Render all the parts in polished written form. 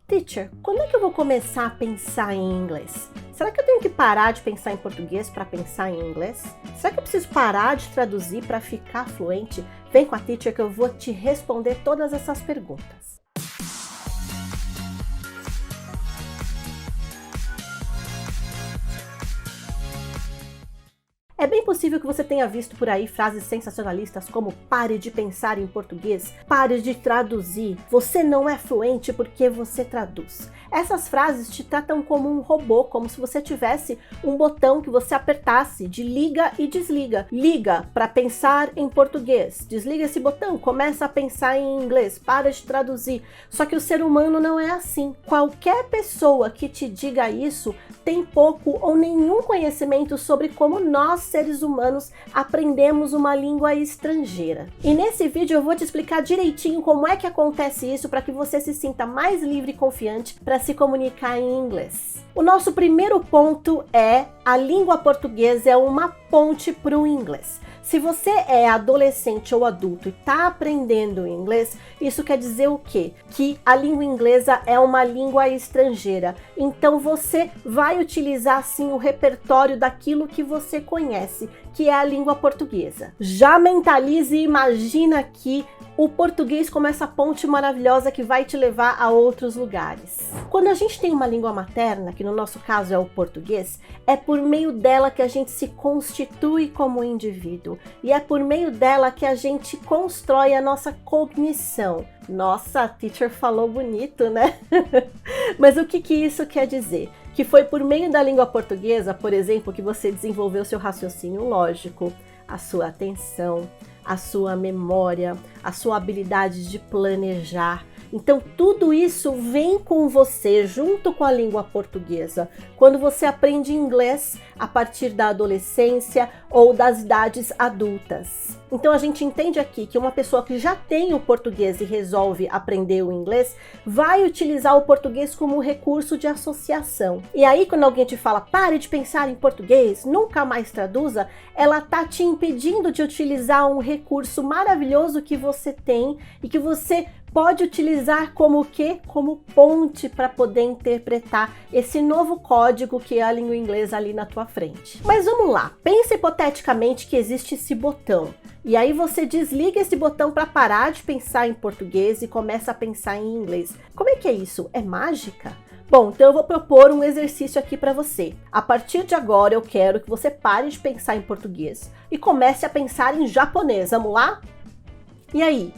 Teacher, quando é que eu vou começar a pensar em inglês? Será que eu tenho que parar de pensar em português para pensar em inglês? Será que eu preciso parar de traduzir para ficar fluente? Vem com a Teacher que eu vou te responder todas essas perguntas. É bem possível que você tenha visto por aí frases sensacionalistas como pare de pensar em português, pare de traduzir, você não é fluente porque você traduz. Essas frases te tratam como um robô, como se você tivesse um botão que você apertasse de liga e desliga. Liga para pensar em português, desliga esse botão, começa a pensar em inglês, para de traduzir. Só que o ser humano não é assim. Qualquer pessoa que te diga isso tem pouco ou nenhum conhecimento sobre como nós, seres humanos, aprendemos uma língua estrangeira. E nesse vídeo eu vou te explicar direitinho como é que acontece isso para que você se sinta mais livre e confiante para se comunicar em inglês. O nosso primeiro ponto é a língua portuguesa é uma ponte para o inglês. Se você é adolescente ou adulto e está aprendendo inglês, isso quer dizer o quê? Que a língua inglesa é uma língua estrangeira. Então você vai utilizar sim o repertório daquilo que você conhece, que é a língua portuguesa. Já mentalize e imagina que o português como essa ponte maravilhosa que vai te levar a outros lugares. Quando a gente tem uma língua materna, que no nosso caso é o português, é por meio dela que a gente se constitui como indivíduo e é por meio dela que a gente constrói a nossa cognição. Nossa, a Teacher falou bonito, né? Mas o que isso quer dizer? Que foi por meio da língua portuguesa, por exemplo, que você desenvolveu seu raciocínio lógico, a sua atenção, a sua memória, a sua habilidade de planejar. Então tudo isso vem com você junto com a língua portuguesa. Quando você aprende inglês a partir da adolescência ou das idades adultas. Então a gente entende aqui que uma pessoa que já tem o português e resolve aprender o inglês vai utilizar o português como recurso de associação. E aí quando alguém te fala pare de pensar em português, nunca mais traduza, ela tá te impedindo de utilizar um recurso maravilhoso que você tem e que você pode utilizar como o quê? Como ponte para poder interpretar esse novo código que é a língua inglesa ali na tua frente. Mas vamos lá, pensa hipoteticamente que existe esse botão. E aí você desliga esse botão para parar de pensar em português e começa a pensar em inglês. Como é que é isso? É mágica? Bom, então eu vou propor um exercício aqui para você. A partir de agora eu quero que você pare de pensar em português e comece a pensar em japonês. Vamos lá? E aí?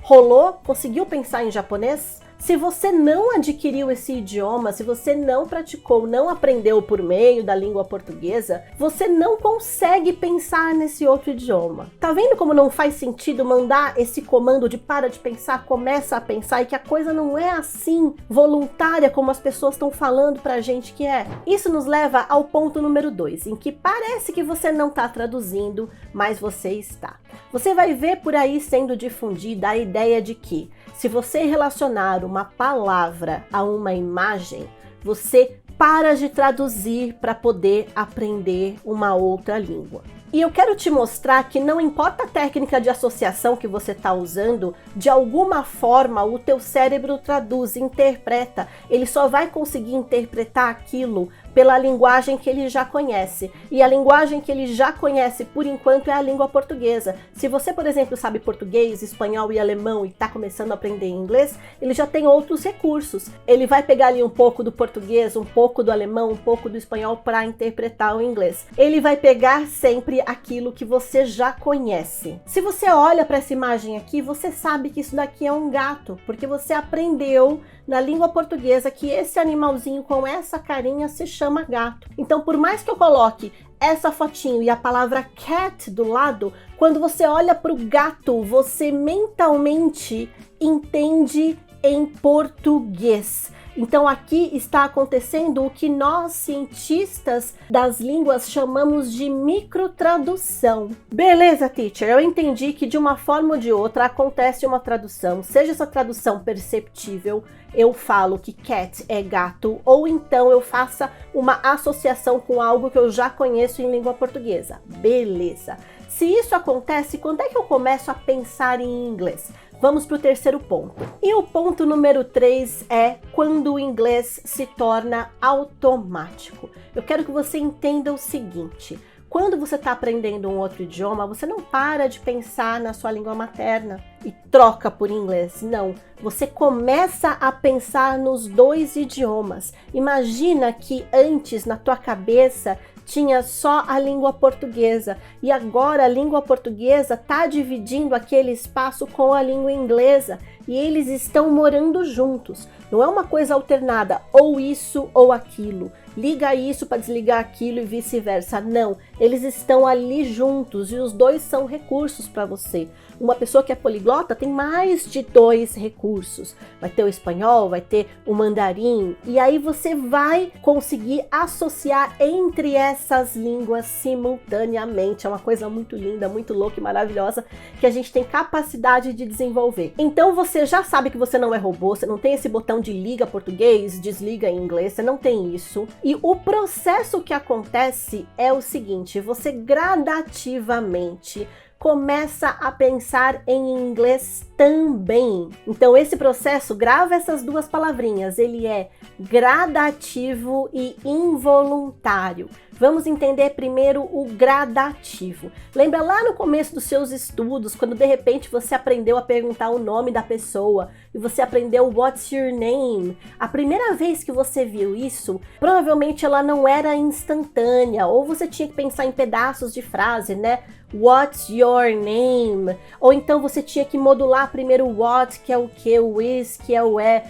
Rolou? Conseguiu pensar em japonês? Se você não adquiriu esse idioma, se você não praticou, não aprendeu por meio da língua portuguesa, você não consegue pensar nesse outro idioma. Tá vendo como não faz sentido mandar esse comando de para de pensar, começa a pensar e que a coisa não é assim voluntária como as pessoas estão falando pra gente que é? Isso nos leva ao ponto número 2, em que parece que você não está traduzindo, mas você está. Você vai ver por aí sendo difundida a ideia de que se você relacionar uma palavra a uma imagem, você para de traduzir para poder aprender uma outra língua. E eu quero te mostrar que não importa a técnica de associação que você está usando, de alguma forma o teu cérebro traduz, interpreta, ele só vai conseguir interpretar aquilo pela linguagem que ele já conhece. E a linguagem que ele já conhece, por enquanto, é a língua portuguesa. Se você, por exemplo, sabe português, espanhol e alemão e está começando a aprender inglês, ele já tem outros recursos. Ele vai pegar ali um pouco do português, um pouco do alemão, um pouco do espanhol para interpretar o inglês. Ele vai pegar sempre aquilo que você já conhece. Se você olha para essa imagem aqui, você sabe que isso daqui é um gato, porque você aprendeu na língua portuguesa que esse animalzinho com essa carinha se chama gato. Então, por mais que eu coloque essa fotinho e a palavra cat do lado, quando você olha para o gato, você mentalmente entende em português. Então aqui está acontecendo o que nós, cientistas das línguas, chamamos de microtradução. Beleza, teacher, eu entendi que de uma forma ou de outra acontece uma tradução, seja essa tradução perceptível, eu falo que cat é gato, ou então eu faça uma associação com algo que eu já conheço em língua portuguesa. Beleza. Se isso acontece, quando é que eu começo a pensar em inglês? Vamos para o terceiro ponto. E o ponto número 3 é quando o inglês se torna automático. Eu quero que você entenda o seguinte: quando você está aprendendo um outro idioma, você não para de pensar na sua língua materna e troca por inglês. Não, você começa a pensar nos dois idiomas. Imagina que antes na tua cabeça tinha só a língua portuguesa e agora a língua portuguesa está dividindo aquele espaço com a língua inglesa e eles estão morando juntos. Não é uma coisa alternada, ou isso ou aquilo. Liga isso para desligar aquilo e vice-versa. Não, eles estão ali juntos e os dois são recursos para você. Uma pessoa que é poliglota tem mais de 2 recursos. Vai ter o espanhol, vai ter o mandarim, e aí você vai conseguir associar entre essas línguas simultaneamente. É uma coisa muito linda, muito louca e maravilhosa que a gente tem capacidade de desenvolver. Então você já sabe que você não é robô, você não tem esse botão de liga português, desliga em inglês, você não tem isso. E o processo que acontece é o seguinte: você gradativamente começa a pensar em inglês também. Então esse processo, grava essas duas palavrinhas, ele é gradativo e involuntário. Vamos entender primeiro o gradativo. Lembra lá no começo dos seus estudos, quando de repente você aprendeu a perguntar o nome da pessoa e você aprendeu What's your name? A primeira vez que você viu isso, provavelmente ela não era instantânea, ou você tinha que pensar em pedaços de frase, né? What's your name? Ou então você tinha que modular primeiro o what, que é o que, o is, que é o é,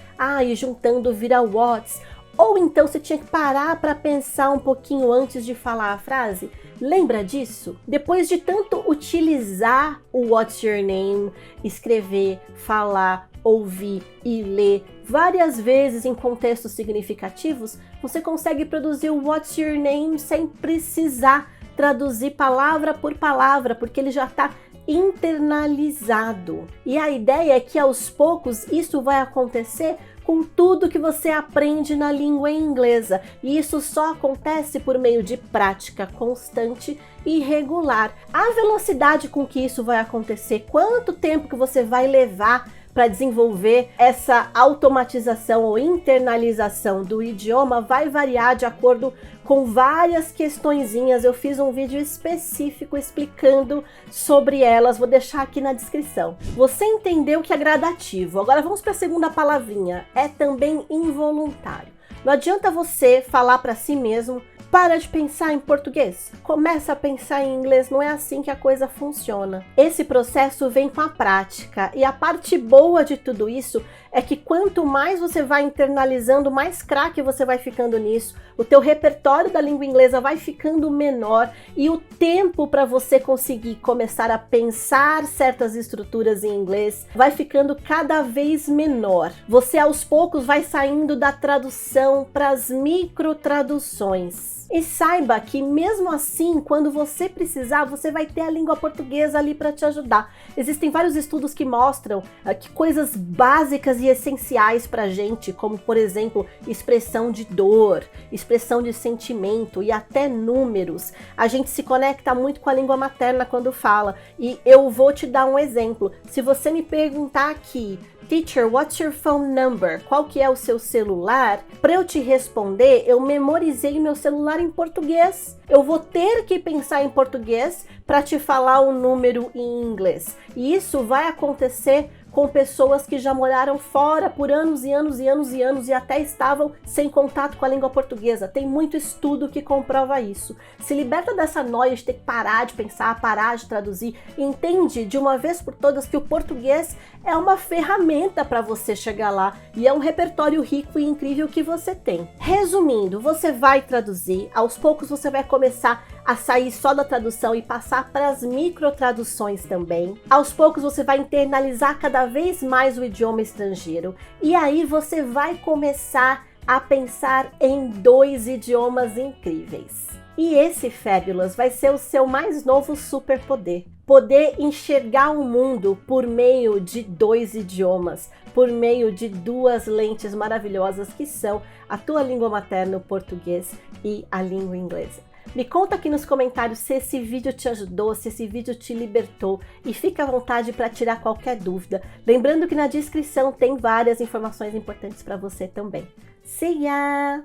e juntando vira what's. Ou então você tinha que parar para pensar um pouquinho antes de falar a frase. Lembra disso? Depois de tanto utilizar o what's your name, escrever, falar, ouvir e ler várias vezes em contextos significativos, você consegue produzir o what's your name sem precisar traduzir palavra por palavra, porque ele já está internalizado. E a ideia é que aos poucos isso vai acontecer com tudo que você aprende na língua inglesa. E isso só acontece por meio de prática constante e regular. A velocidade com que isso vai acontecer, quanto tempo que você vai levar para desenvolver essa automatização ou internalização do idioma, vai variar de acordo com várias questõezinhas. Eu fiz um vídeo específico explicando sobre elas, vou deixar aqui na descrição. Você entendeu que é gradativo. Agora vamos para a segunda palavrinha, é também involuntário. Não adianta você falar para si mesmo: para de pensar em português, começa a pensar em inglês. Não é assim que a coisa funciona. Esse processo vem com a prática, e a parte boa de tudo isso é que quanto mais você vai internalizando, mais craque você vai ficando nisso, o teu repertório da língua inglesa vai ficando menor e o tempo para você conseguir começar a pensar certas estruturas em inglês vai ficando cada vez menor. Você aos poucos vai saindo da tradução para as microtraduções. E saiba que mesmo assim, quando você precisar, você vai ter a língua portuguesa ali para te ajudar. Existem vários estudos que mostram que coisas básicas e essenciais para a gente, como por exemplo, expressão de dor, expressão de sentimento e até números, a gente se conecta muito com a língua materna quando fala. E eu vou te dar um exemplo. Se você me perguntar aqui: Teacher, what's your phone number? Qual que é o seu celular? Para eu te responder, eu memorizei meu celular em português. Eu vou ter que pensar em português para te falar o número em inglês. E isso vai acontecer com pessoas que já moraram fora por anos e anos e anos e anos e até estavam sem contato com a língua portuguesa. Tem muito estudo que comprova isso. Se liberta dessa noia de ter que parar de pensar, parar de traduzir. Entende de uma vez por todas que o português é uma ferramenta para você chegar lá e é um repertório rico e incrível que você tem. Resumindo, você vai traduzir, aos poucos você vai começar a sair só da tradução e passar para as microtraduções também. Aos poucos você vai internalizar cada vez mais o idioma estrangeiro e aí você vai começar a pensar em 2 idiomas incríveis. E esse, Fabulous, vai ser o seu mais novo superpoder. Poder enxergar o mundo por meio de 2 idiomas, por meio de 2 lentes maravilhosas que são a tua língua materna, o português, e a língua inglesa. Me conta aqui nos comentários se esse vídeo te ajudou, se esse vídeo te libertou e fica à vontade para tirar qualquer dúvida. Lembrando que na descrição tem várias informações importantes para você também. See ya!